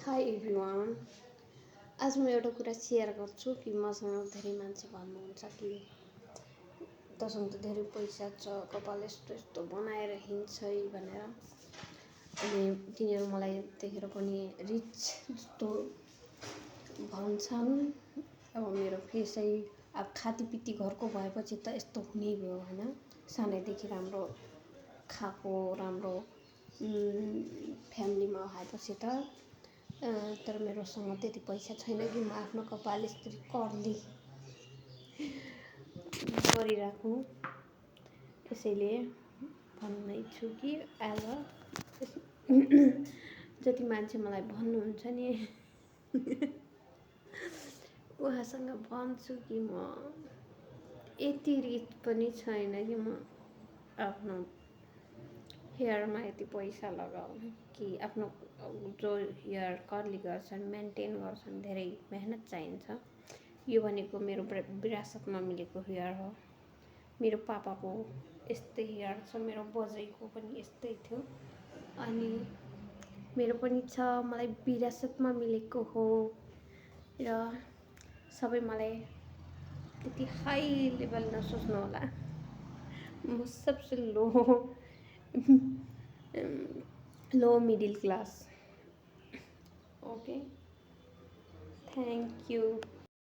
High everyone. आज म एउटा कुरा सेयर गर्छु कि मसँग धेरै मान्छे भन्नुहुन्छ कि तसँग त धेरै पैसा छ, कपाल यस्तो यस्तो बनाएर हिँड्छ है भनेर। अनि तिनीहरू मलाई देखेर पनि रिच जस्तो भन्छन्। अब मेरो फेसै अब खातीपिती घरको भएपछि त यस्तो हुनै भयो होइन। सानैदेखि राम्रो खाएको राम्रो फ्यामिलीमा आएपछि त तर मेरोसँग त्यति पैसा छैन कि म आफ्नो कपाल यसरी कर्ली गरिराखौँ। यसैले भन्दैछु कि आज जति मान्छे मलाई भन्नुहुन्छ नि उहाँसँग भन्छु कि म यति रिच पनि छैन कि म आफ्नो हेयरमा यति पैसा लगाउने कि आफ्नो जो हेयर कर्ली गर्छन् मेन्टेन गर्छन् धेरै मेहनत चाहिन्छ। यो भनेको मेरो विरासतमा मिलेको हेयर हो। मेरो पापाको यस्तै हेयर छ, मेरो बजैको पनि यस्तै थियो अनि मेरो पनि छ, मलाई विरासतमा मिलेको हो। र सबै मलाई त्यति हाई लेभल नसोच्नु होला, म सबसे low middle class. Okay, thank you.